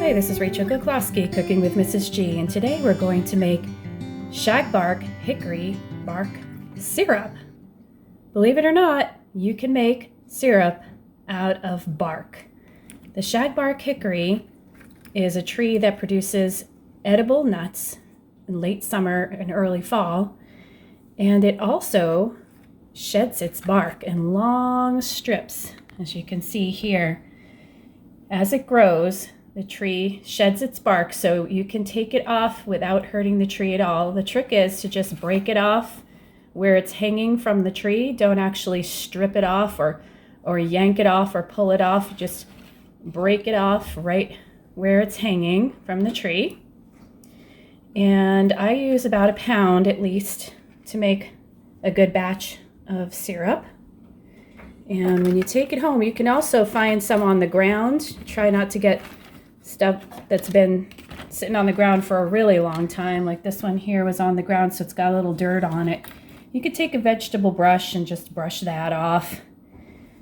Hi, this is Rachel Goclawski, cooking with Mrs. G, and today we're going to make Shagbark Hickory bark syrup. Believe it or not, you can make syrup out of bark. The Shagbark Hickory is a tree that produces edible nuts in late summer and early fall, and it also sheds its bark in long strips, as you can see here. As it grows, the tree sheds its bark, so you can take it off without hurting the tree at all. The trick is to just break it off where it's hanging from the tree. Don't actually strip it off or yank it off or pull it off. Just break it off right where it's hanging from the tree. And I use about a pound at least to make a good batch of syrup. And when you take it home, you can also find some on the ground. Try not to get stuff that's been sitting on the ground for a really long time. Like this one here was on the ground, so it's got a little dirt on it. You could take a vegetable brush and just brush that off.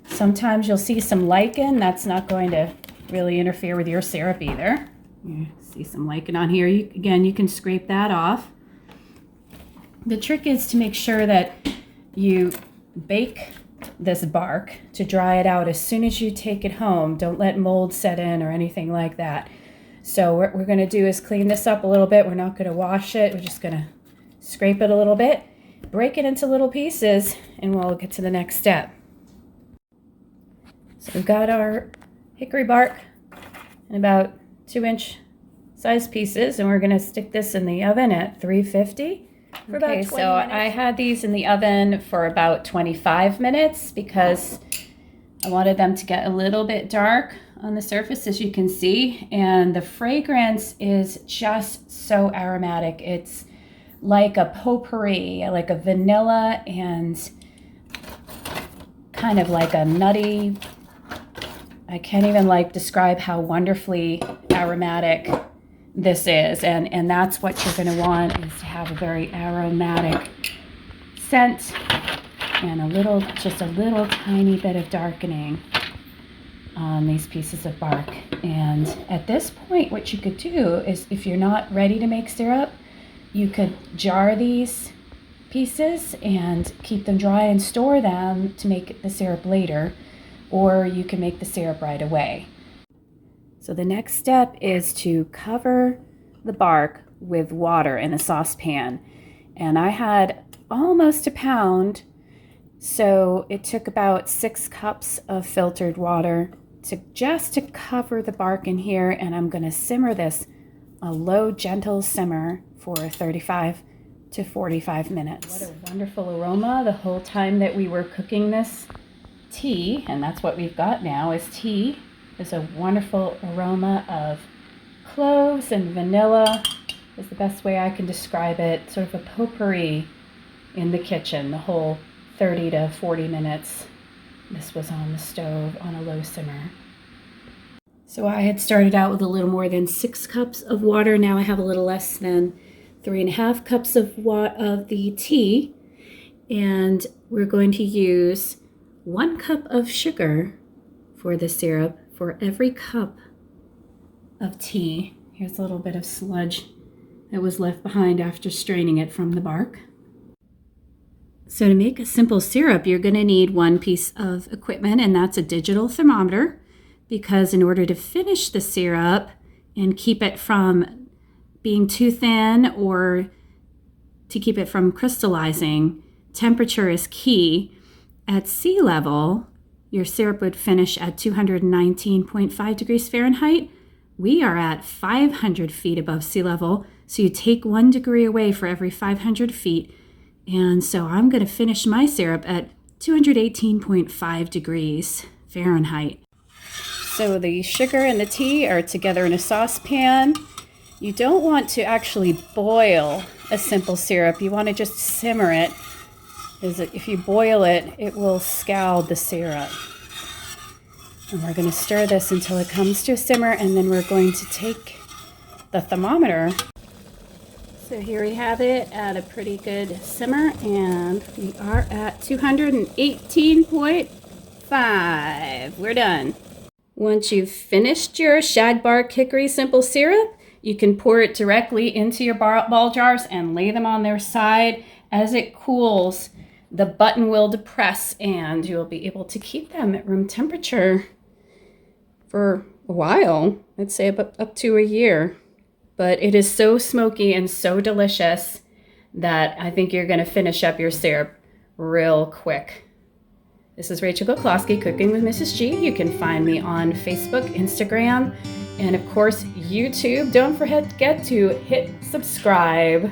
Sometimes you'll see some lichen. That's not going to really interfere with your syrup either. You see some lichen on here. Again, you can scrape that off. The trick is to make sure that you bake this bark to dry it out as soon as you take it home. Don't let mold set in or anything like that. So what we're going to do is clean this up a little bit. We're not going to wash it. We're just going to scrape it a little bit, break it into little pieces, and we'll get to the next step. So we've got our hickory bark in about 2-inch size pieces, and we're going to stick this in the oven at 350. Okay, so I had these in the oven for about 25 minutes because I wanted them to get a little bit dark on the surface, as you can see, and the fragrance is just so aromatic. It's like a potpourri, like a vanilla and kind of like a nutty. I can't even describe how wonderfully aromatic this is, and that's what you're going to want, is to have a very aromatic scent and just a little tiny bit of darkening on these pieces of bark. And at this point, what you could do is, if you're not ready to make syrup, you could jar these pieces and keep them dry and store them to make the syrup later, or you can make the syrup right away. So the next step is to cover the bark with water in a saucepan. And I had almost a pound, so it took about 6 cups of filtered water to cover the bark in here. And I'm going to simmer this a low, gentle simmer for 35 to 45 minutes. What a wonderful aroma the whole time that we were cooking this tea, and that's what we've got now is tea. There's a wonderful aroma of cloves and vanilla is the best way I can describe it. Sort of a potpourri in the kitchen the whole 30 to 40 minutes. This was on the stove on a low simmer. So I had started out with a little more than 6 cups of water. Now I have a little less than 3.5 cups of the tea. And we're going to use 1 cup of sugar for the syrup for every cup of tea. Here's a little bit of sludge that was left behind after straining it from the bark. So to make a simple syrup, you're going to need 1 piece of equipment, and that's a digital thermometer, because in order to finish the syrup and keep it from being too thin or to keep it from crystallizing, temperature is key. At sea level, your syrup would finish at 219.5 degrees Fahrenheit. We are at 500 feet above sea level, so you take 1 degree away for every 500 feet. And so I'm going to finish my syrup at 218.5 degrees Fahrenheit. So the sugar and the tea are together in a saucepan. You don't want to actually boil a simple syrup. You want to just simmer it. If you boil it, it will scald the syrup. And we're going to stir this until it comes to a simmer, and then we're going to take the thermometer. So here we have it at a pretty good simmer, and we are at 218.5. We're done. Once you've finished your Shagbark Hickory simple syrup, you can pour it directly into your ball jars and lay them on their side. As it cools, the button will depress and you'll be able to keep them at room temperature for a while. I'd say up to a year. But it is so smoky and so delicious that I think you're going to finish up your syrup real quick. This is Rachel Goclawski, Cooking with Mrs. G. You can find me on Facebook, Instagram, and of course, YouTube. Don't forget to hit subscribe.